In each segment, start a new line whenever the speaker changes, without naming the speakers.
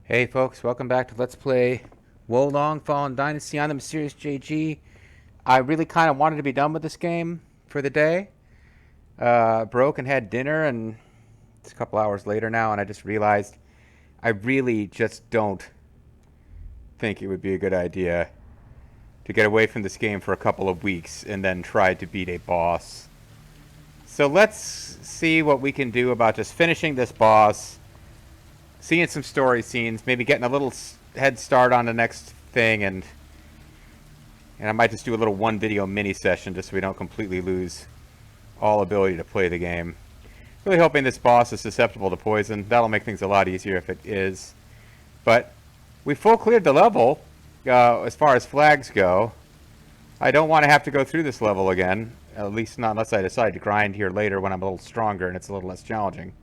Hey folks, welcome back to Let's Play Wolong Fallen Dynasty on the Mysterious JG. I really kind of wanted to be done with this game for the day. Broke and had dinner, and it's a couple hours later now, and I just realized I really just don't think it would be a good idea to get away from this game for a couple of weeks and then try to beat a boss. So let's see what we can do about just finishing this boss, seeing some story scenes, maybe getting a little head start on the next thing, and I might just do a little one video mini session just so we don't completely lose all ability to play the game. Really hoping this boss is susceptible to poison. That'll make things a lot easier if it is. But we full cleared the level as far as flags go. I don't want to have to go through this level again, at least not unless I decide to grind here later when I'm a little stronger and it's a little less challenging.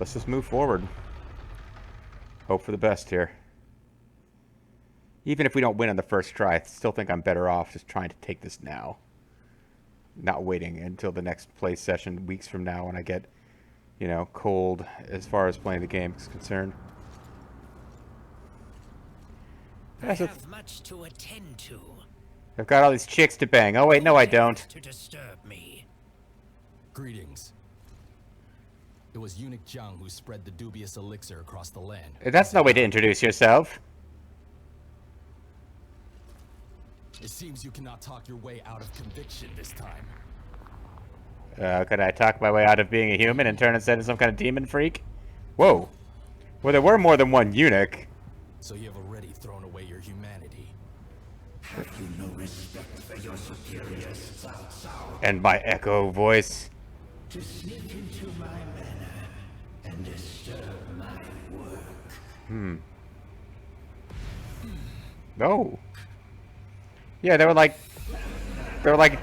Let's just move forward. Hope for the best here. Even if we don't win on the first try, I still think I'm better off just trying to take this now. Not waiting until the next play session weeks from now when I get, you know, cold as far as playing the game is concerned.
I have much to attend to.
I've got all these chicks to bang. Oh wait, no I don't.
To disturb me.
Greetings. It was Eunuch who spread the dubious elixir across the land.
That's no way to introduce yourself.
It seems you cannot talk your way out of conviction this time.
Could I talk my way out of being a human and turn instead into some kind of demon freak? Whoa. Well, there were more than one eunuch.
So you have already thrown away your humanity.
Have you no respect for your superiors, Cao Cao?
And my echo voice.
To sneak into my manor and disturb my work.
Oh. Yeah, there were like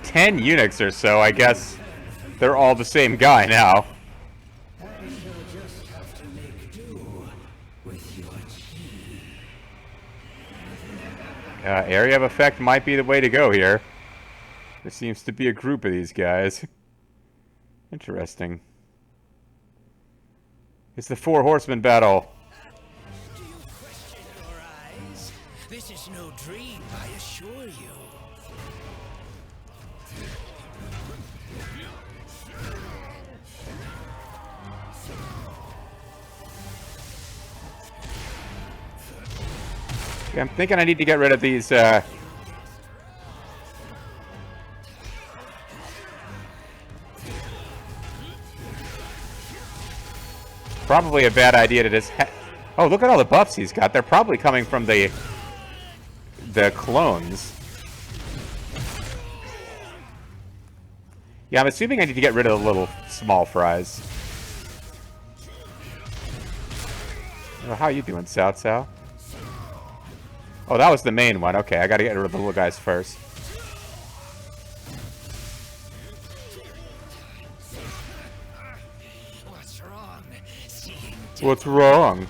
10 eunuchs or so. I guess they're all the same guy now.
I shall just have to make do with your tea.
Area of effect might be the way to go here. There seems to be a group of these guys. Interesting. It's the Four Horsemen battle.
Do you question your eyes? This is no dream, I assure you.
Okay, I'm thinking I need to get rid of these, probably a bad idea to just oh, look at all the buffs he's got. They're probably coming from the clones. Yeah, I'm assuming I need to get rid of the little small fries. Oh, how you doing, Cao Cao? Oh, that was the main one. Okay, I gotta get rid of the little guys first.
What's wrong?
What's wrong?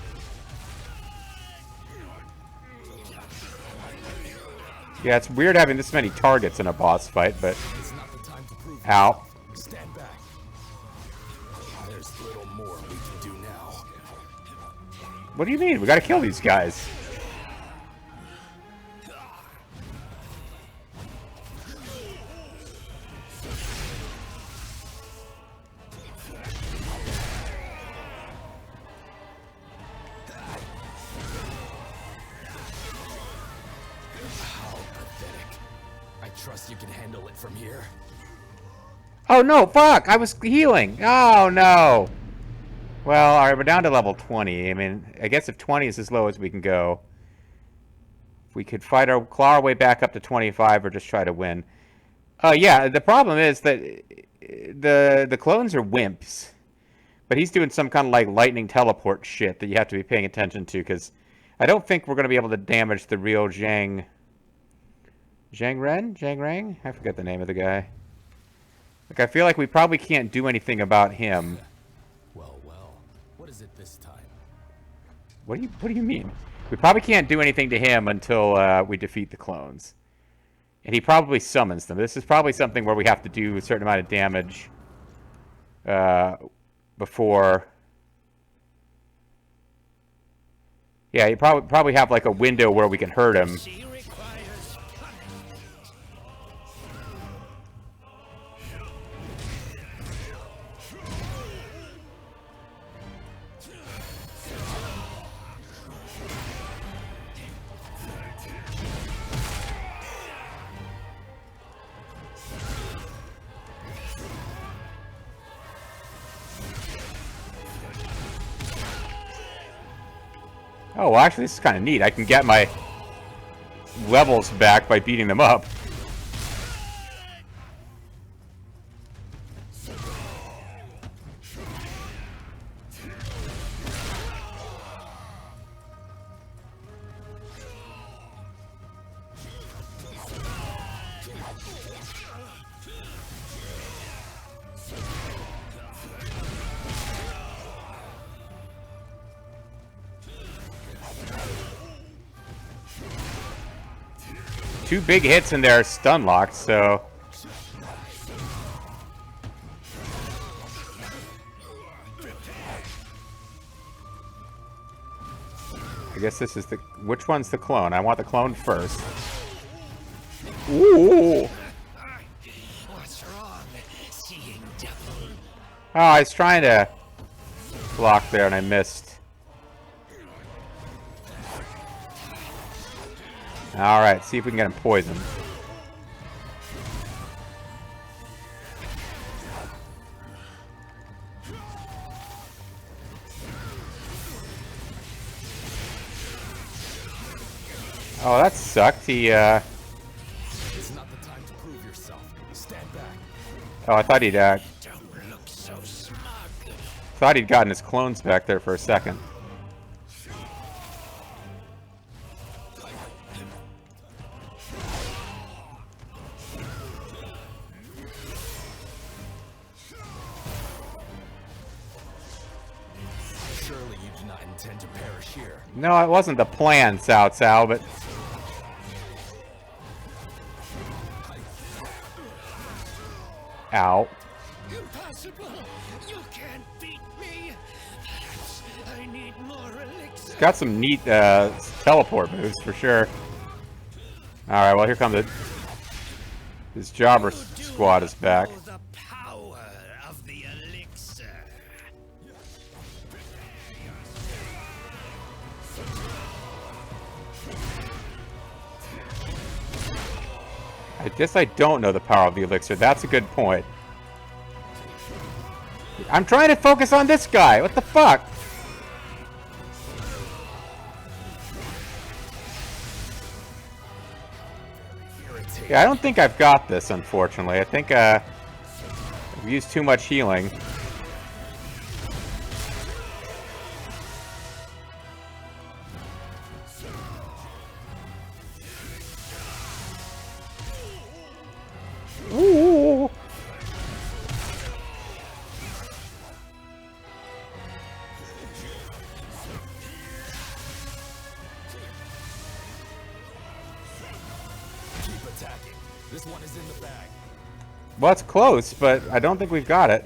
Yeah, it's weird having this many targets in a boss fight, but...
It's not the time to prove
Ow.
Stand back. There's little more we can do now.
What do you mean? We gotta kill these guys.
How pathetic. I trust you can handle it from here.
Oh no, fuck! I was healing! Oh no! Well, alright, we're down to level 20. I mean, I guess if 20 is as low as we can go, we could claw our way back up to 25 or just try to win. Yeah, the problem is that the clones are wimps. But he's doing some kind of like lightning teleport shit that you have to be paying attention to, because I don't think we're going to be able to damage the real Zhang Rang? I forget the name of the guy. Like, I feel like we probably can't do anything about him.
Well. What is it this time?
What do you mean? We probably can't do anything to him until we defeat the clones. And he probably summons them. This is probably something where we have to do a certain amount of damage before Yeah, you probably have like a window where we can hurt him.
She requires cunning.
Oh, well, actually, this is kind of neat. I can get my levels back by beating them up. Two big hits and they're stun locked, so... I guess this is the... Which one's the clone? I want the clone first. Ooh!
What's wrong, seeing devil?
Oh, I was trying to block there and I missed. Alright, see if we can get him poisoned. Oh, that sucked. He,
It's not the time to prove yourself. Stand back.
Oh, I thought he'd,
Don't look so smug.
thought he'd gotten his clones back there for a second.
Surely you do not intend to perish here.
No, it wasn't the plan, Cao Cao, but... Ow.
Impossible! You can't beat me! Perhaps I need more elixir.
Got some neat teleport moves for sure. Alright, well here comes it. This jobber squad is back.
Know the power of the elixir.
I guess I don't know the power of the elixir. That's a good point. I'm trying to focus on this guy. What the fuck? Yeah, I don't think I've got this, unfortunately. I think I've used too much healing. Ooh.
Keep attacking. This one is in the bag.
Well, it's close, but I don't think we've got it.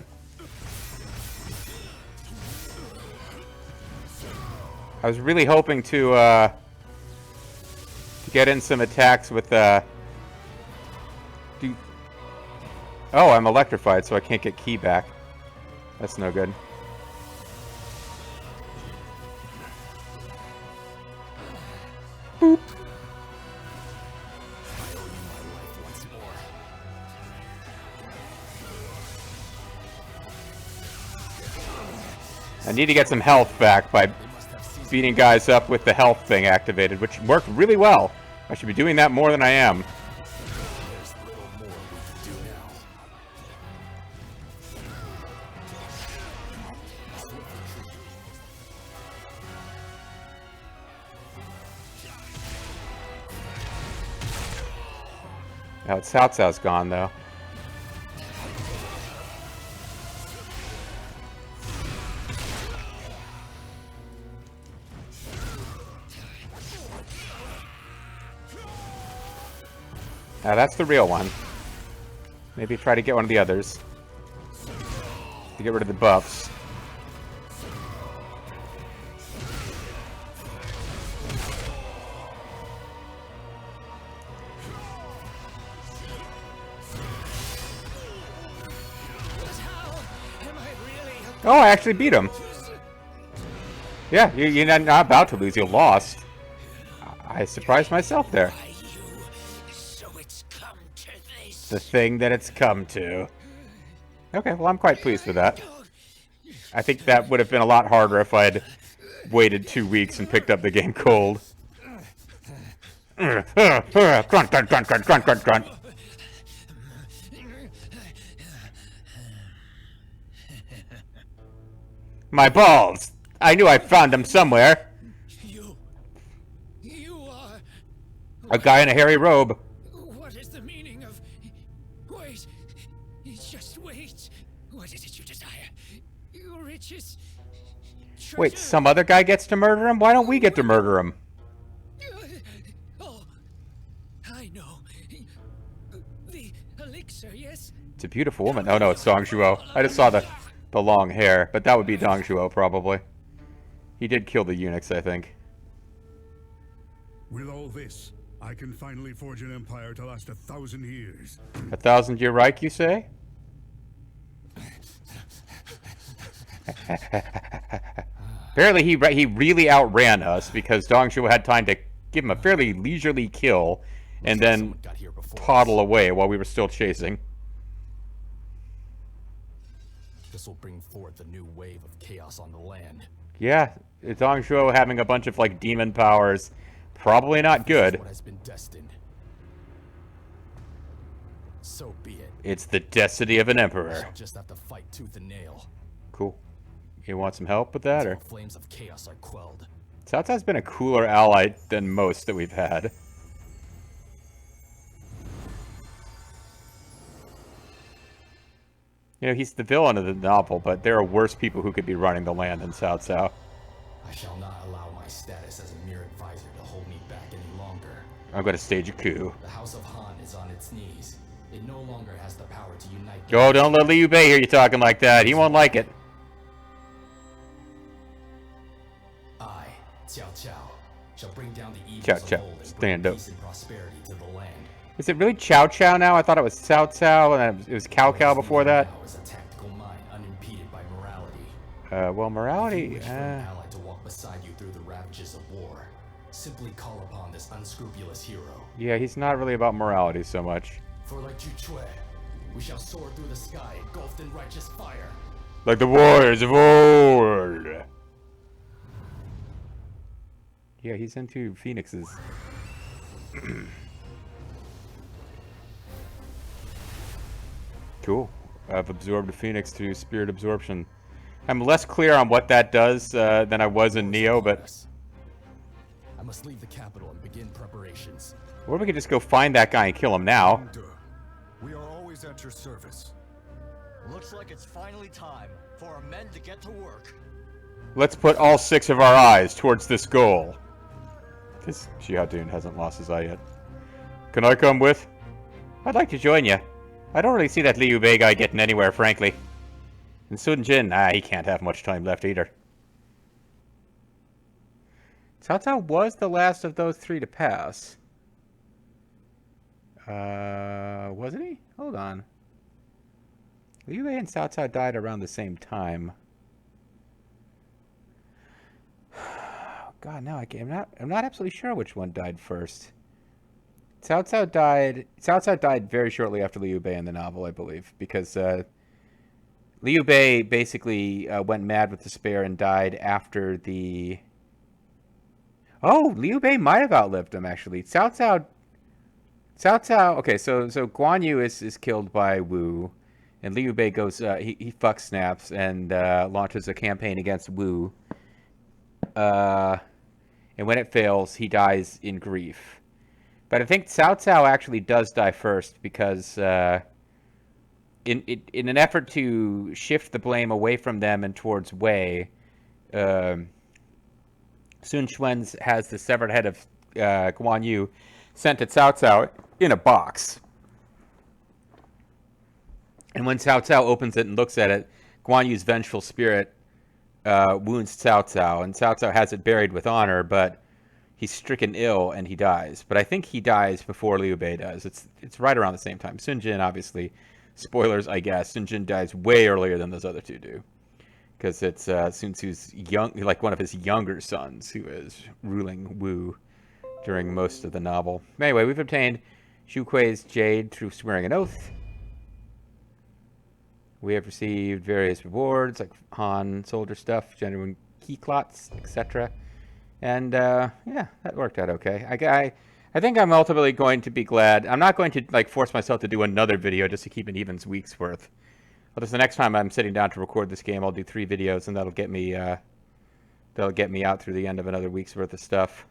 I was really hoping to get in some attacks with Oh, I'm electrified, so I can't get ki back. That's no good. Boop.
I owe you my life once more.
I need to get some health back by beating guys up with the health thing activated, which worked really well. I should be doing that more than I am.
There's little more we can do now.
Now, Cao Cao's gone, though. Now, that's the real one. Maybe try to get one of the others. To get rid of the buffs. Oh, I actually beat him. Yeah, you're not about to lose. You lost. I surprised myself there.
Why you? So it's come to this.
The thing that it's come to. Okay, well, I'm quite pleased with that. I think that would have been a lot harder if I'd waited 2 weeks and picked up the game cold. Grunt, grunt, grunt, grunt, grunt, grunt, grunt. My balls! I knew I found them somewhere.
You are.
A guy in a hairy robe.
What is the meaning of? Wait. Just wait. What is it you desire? Your riches.
Wait,
Treasure?
some other guy gets to murder him? Why don't we get to murder him?
Oh, I know. The elixir, yes?
It's a beautiful woman. Oh no, it's Dong Zhuo. I just saw the long hair, but that would be Dong Zhuo probably. He did kill the eunuchs, I think.
With all this, I can finally forge an empire to last 1,000 years.
1,000-year Reich, you say? Apparently he really outran us because Dong Zhuo had time to give him a fairly leisurely kill and then
Someone got here before
toddle
us.
away while we were still chasing.
This will bring forth a new wave of chaos on the land.
Yeah, Dong Zhuo having a bunch of like demon powers, probably not good.
What has been destined. So be it.
It's the destiny of an emperor.
I'll just have to fight tooth and nail.
Cool. You want some help with that, or?
Until flames of chaos are quelled.
Cao Cao's been a cooler ally than most that we've had. You know, he's the villain of the novel, but there are worse people who could be running the land than Cao Cao.
I shall not allow my status as a mere advisor to hold me back any longer.
I'm going to stage a coup.
The House of Han is on its knees. It no longer has the power to unite.
Oh, don't let Liu Bei hear you talking like that. He won't like it.
I, Cao Cao, shall bring down the evils
Cao
of
Cao,
old and
stand
bring
up.
peace and prosperity to the land.
Is it really Cao Cao now? I thought it was Cao Cao, and it was Cao Cao before that.
Now is a tactical mind unimpeded by morality.
Well, morality...
You wish for an ally to walk beside you through the ravages of war. Simply call upon this unscrupulous hero.
Yeah, he's not really about morality so much.
For like Chu Chui, we shall soar through the sky, engulfed in righteous fire.
Like the warriors of old. Yeah, he's into phoenixes. Cool. I've absorbed a phoenix through spirit absorption. I'm less clear on what that does than I was in Neo, but...
I must leave the capital and begin preparations.
Or we could just go find that guy and kill him now.
We are always at your service.
Looks like it's finally time for our men to get to work.
Let's put all 6 of our eyes towards this goal. Because Xiaodun hasn't lost his eye yet. Can I come with? I'd like to join you. I don't really see that Liu Bei guy getting anywhere, frankly. And Sun Jin, he can't have much time left either. Cao Cao was the last of those 3 to pass. Wasn't he? Hold on. Liu Bei and Cao Cao died around the same time. God, no, I'm not absolutely sure which one died first. Cao Cao died very shortly after Liu Bei in the novel, I believe, because Liu Bei basically went mad with despair and died after the... Oh, Liu Bei might have outlived him, actually. Cao Cao... Okay, so Guan Yu is killed by Wu, and Liu Bei goes... he fuck snaps and launches a campaign against Wu. And when it fails, he dies in grief. But I think Cao Cao actually does die first because in an effort to shift the blame away from them and towards Wei, Sun Quan has the severed head of Guan Yu sent to Cao Cao in a box. And when Cao Cao opens it and looks at it, Guan Yu's vengeful spirit wounds Cao Cao, and Cao Cao has it buried with honor, but he's stricken ill and he dies. But I think he dies before Liu Bei does. It's right around the same time. Sun Jin, obviously, spoilers, I guess. Sun Jin dies way earlier than those other 2 do. because it's Sun Tzu's young, like one of his younger sons, who is ruling Wu during most of the novel. Anyway, we've obtained Xu Kui's jade through swearing an oath. We have received various rewards, like Han soldier stuff, genuine key clots, etc. And yeah, that worked out okay. I think I'm ultimately going to be glad. I'm not going to like force myself to do another video just to keep an even week's worth. But just the next time I'm sitting down to record this game, I'll do 3 videos, and that'll get me out through the end of another week's worth of stuff.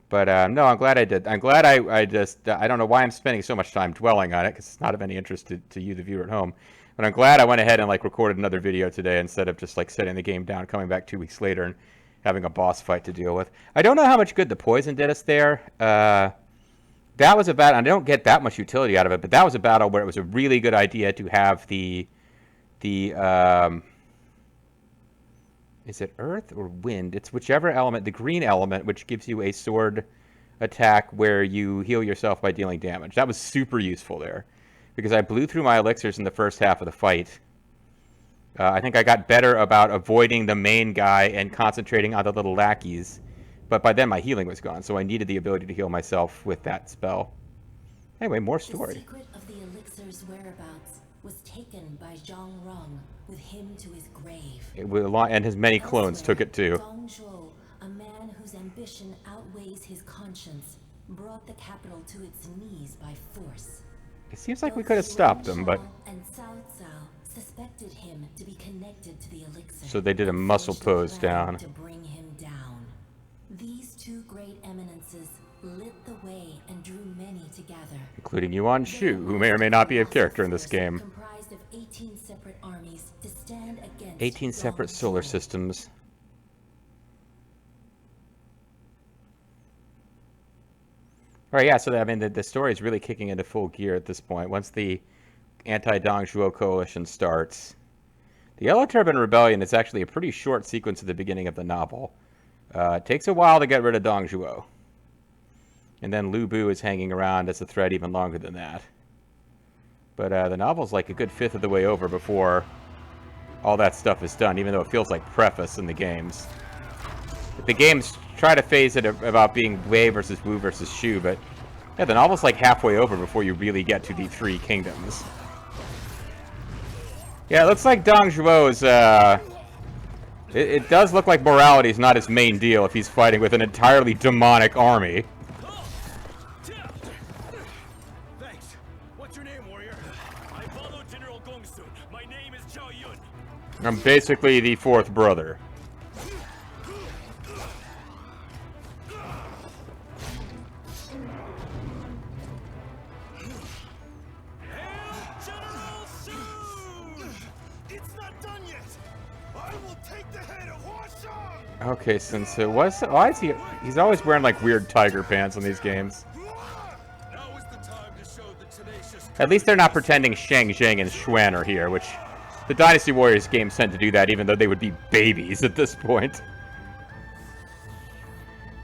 But no, I'm glad I did. I'm glad I just I don't know why I'm spending so much time dwelling on it, because it's not of any interest to you, the viewer at home. But I'm glad I went ahead and like recorded another video today instead of just like setting the game down, coming back 2 weeks later, and having a boss fight to deal with. I don't know how much good the poison did us there. That was a battle. I don't get that much utility out of it, but that was a battle where it was a really good idea to have the is it earth or wind? It's whichever element, the green element, which gives you a sword attack where you heal yourself by dealing damage. That was super useful there, because I blew through my elixirs in the first half of the fight. I think I got better about avoiding the main guy and concentrating on the little lackeys, but by then my healing was gone, so I needed the ability to heal myself with that spell. Anyway, more story.
The secret of the elixir's whereabouts was taken by Zhang Rong, with him to his grave.
And his many clones took it too.
Dong Zhuo, a man whose ambition outweighs his conscience, brought the capital to its knees by force.
It seems like we could have stopped them, but...
And Cao Cao suspected him to be connected to the elixir.
So they did a muscle pose down.
To bring him down. These 2 great eminences lit the way and drew many together.
Including Yuan Shu, who may or may not be a character in this game.
Comprised of 18 separate armies to stand against
18 separate solar systems. Alright, yeah, so I mean, the story is really kicking into full gear at this point. Once the anti-Dong Zhuo coalition starts. The Yellow Turban Rebellion is actually a pretty short sequence at the beginning of the novel. It takes a while to get rid of Dong Zhuo. And then Lu Bu is hanging around as a threat even longer than that. But the novel's like a good 1/5 of the way over before all that stuff is done, even though it feels like preface in the games. The games try to phase it about being Wei versus Wu versus Shu, but yeah, the novel's like halfway over before you really get to the 3 kingdoms. Yeah, it looks like Dong Zhuo's, it does look like morality is not his main deal if he's fighting with an entirely demonic army.
Thanks. What's your name, warrior? I follow General Gongsun. My name is Zhao Yun.
I'm basically the 4th brother. Okay, since it was... Why is he... He's always wearing, like, weird tiger pants in these games. At least they're not pretending Shang Zheng and Xuan are here, which... The Dynasty Warriors games tend to do that, even though they would be babies at this point.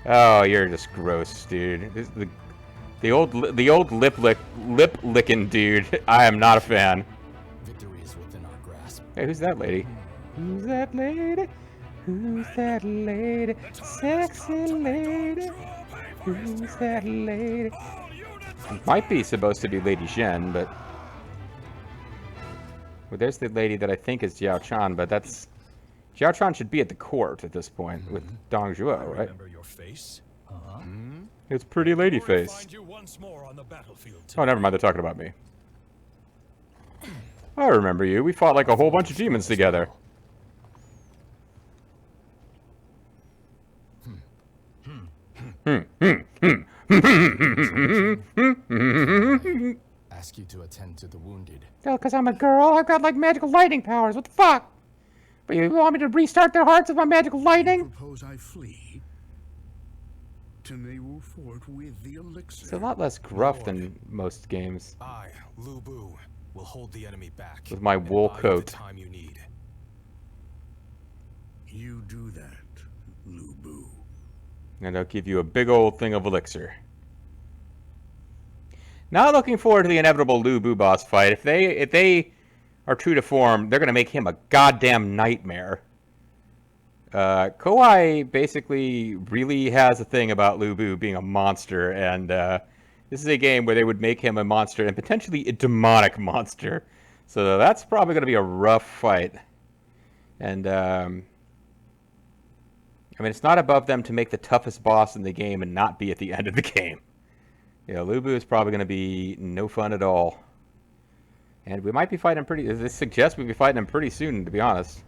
Oh, you're just gross, dude. This is the old lip-licking dude. I am not a fan.
Victory is within our grasp.
Hey, who's that lady? Who's that lady? Who's that lady? Sexy lady. Who's that lady? It might be supposed to be Lady Zhen, but... Well, there's the lady that I think is Jiao Chan, but that's... Jiao Chan should be at the court at this point with Dong Zhuo, right?
Remember your face?
It's pretty lady face.
Find you once more on the battlefield.
Oh, never mind, they're talking about me. I remember you. We fought like a whole bunch of demons together.
Ask you to attend to the wounded.
Oh, because I'm a girl? I've got like magical lightning powers. What the fuck? But you want me to restart their hearts with my magical lightning?
Suppose I flee to Neiwu Fort with the elixir.
It's a lot less gruff than most games.
I, Lu Bu, will hold the enemy back.
With my wool
and buy you
coat.
the time you need.
You do that, Lu Bu.
And I'll give you a big old thing of elixir. Not looking forward to the inevitable Lu Bu boss fight. If they are true to form, they're going to make him a goddamn nightmare. Kowai basically really has a thing about Lu Bu being a monster, and this is a game where they would make him a monster, and potentially a demonic monster. So that's probably going to be a rough fight. And, I mean, it's not above them to make the toughest boss in the game and not be at the end of the game. Yeah, Lu Bu is probably going to be no fun at all. And we might be fighting pretty... This suggests we'll be fighting him pretty soon, to be honest.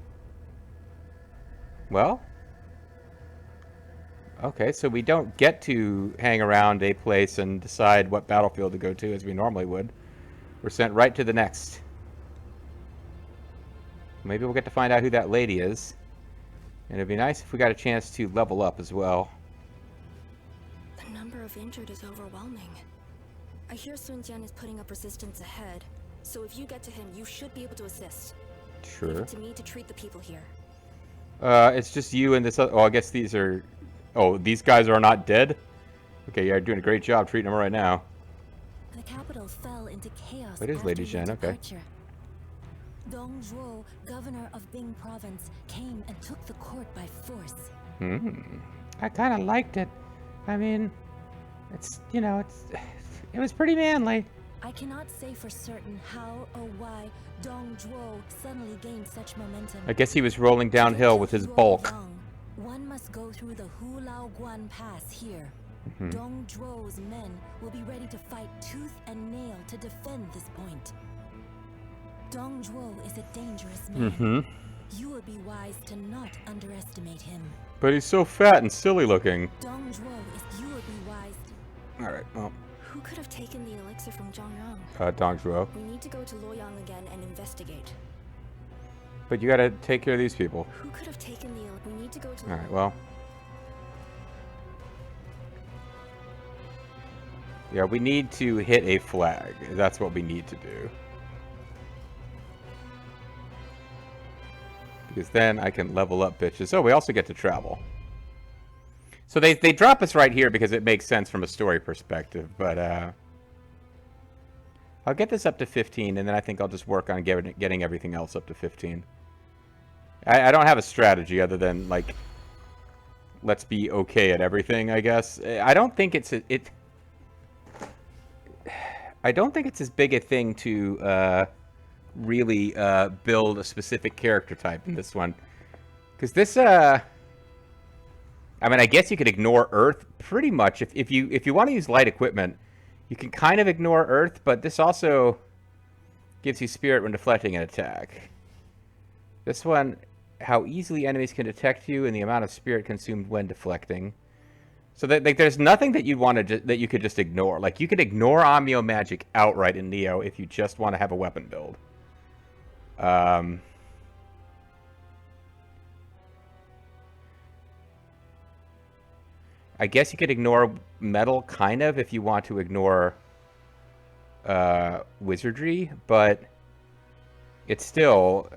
Well... Okay, so we don't get to hang around a place and decide what battlefield to go to as we normally would. We're sent right to the next. Maybe we'll get to find out who that lady is. And it'd be nice if we got a chance to level up as well.
The number of injured is overwhelming. I hear Sun Jian is putting up resistance ahead, so if you get to him, you should be able to assist.
Sure.
Leave it to me to treat the people here.
It's just you and this other... Oh, I guess these are... Oh, these guys are not dead? Okay, you're doing a great job treating them right now.
The capital fell into chaos.
It is
after
Lady
your
Zhen, okay.
departure. Dong Zhuo, governor of Bing province, came and took the court by force.
I kind of liked it. I mean, it's, you know, it was pretty manly.
I cannot say for certain how or why Dong Zhuo suddenly gained such momentum.
I guess he was rolling downhill with his bulk.
One must go through the Hu Lao Guan Pass here. Dong Zhuo's men will be ready to fight tooth and nail to defend this point. Dong Zhuo is a dangerous man. You would be wise to not underestimate him.
But he's so fat and silly looking.
Dong Zhuo is... You would be wise to...
Alright, well.
Who could have taken the elixir from Zhongrong?
Dong Zhuo.
We need to go to Luoyang again and investigate.
But you gotta take care of these people.
Who could have taken the elixir? We need to go to...
Alright, well. Yeah, we need to hit a flag. That's what we need to do. Because then I can level up bitches. Oh, we also get to travel. So they drop us right here because it makes sense from a story perspective. But I'll get this up to 15, and then I think I'll just work on getting everything else up to 15. I don't have a strategy other than, like, let's be okay at everything, I guess. I don't think it's I don't think it's as big a thing to really build a specific character type in this one. Because this, I mean, I guess you could ignore Earth pretty much. If you want to use light equipment, you can kind of ignore Earth, but this also gives you Spirit when deflecting an attack. This one, how easily enemies can detect you and the amount of Spirit consumed when deflecting. So that, like, there's nothing that you'd want to that you could just ignore. Like, you could ignore Amio Magic outright in Neo if you just want to have a weapon build. I guess you could ignore metal, kind of, if you want to ignore wizardry, but it's still...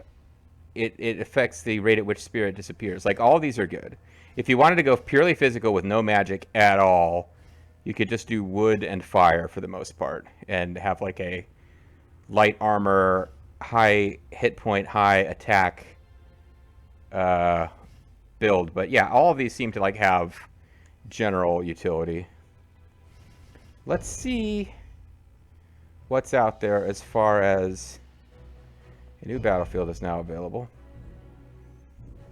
It affects the rate at which Spirit disappears. Like, all of these are good. If you wanted to go purely physical with no magic at all, you could just do wood and fire for the most part, and have, like, a light armor, high hit point, high attack build. But yeah, all of these seem to, like, have general utility. Let's see what's out there as far as a new battlefield is now available.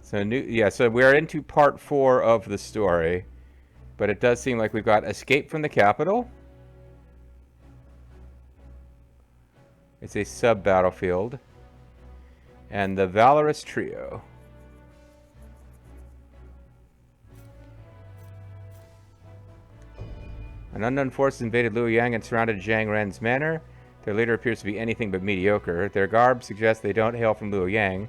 So so we're into part 4 of the story, but it does seem like we've got Escape from the Capital. It's a sub-battlefield. And the Valorous Trio. An unknown force invaded Luoyang and surrounded Zhang Ren's manor. Their leader appears to be anything but mediocre. Their garb suggests they don't hail from Luoyang.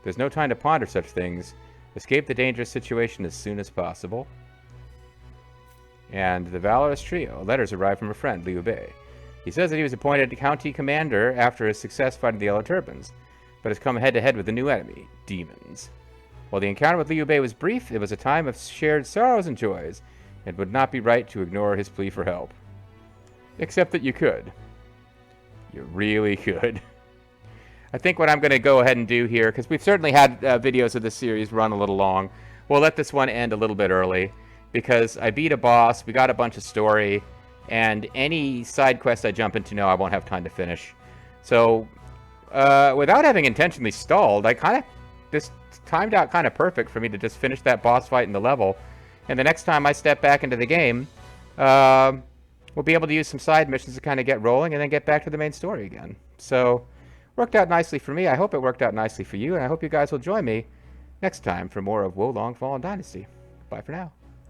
There's no time to ponder such things. Escape the dangerous situation as soon as possible. And the Valorous Trio. Letters arrive from a friend, Liu Bei. He says that he was appointed county commander after his success fighting the Yellow Turbans, but has come head-to-head with a new enemy, demons. While the encounter with Liu Bei was brief, it was a time of shared sorrows and joys. It would not be right to ignore his plea for help. Except that you could. You really could. I think what I'm going to go ahead and do here, because we've certainly had videos of this series run a little long, we'll let this one end a little bit early, because I beat a boss, we got a bunch of story, and any side quest I jump into now I won't have time to finish. So, without having intentionally stalled, this timed out kind of perfect for me to just finish that boss fight in the level, and the next time I step back into the game, we'll be able to use some side missions to kind of get rolling, and then get back to the main story again. So, worked out nicely for me. I hope it worked out nicely for you, and I hope you guys will join me next time for more of Wo Long Fallen Dynasty. Bye for now.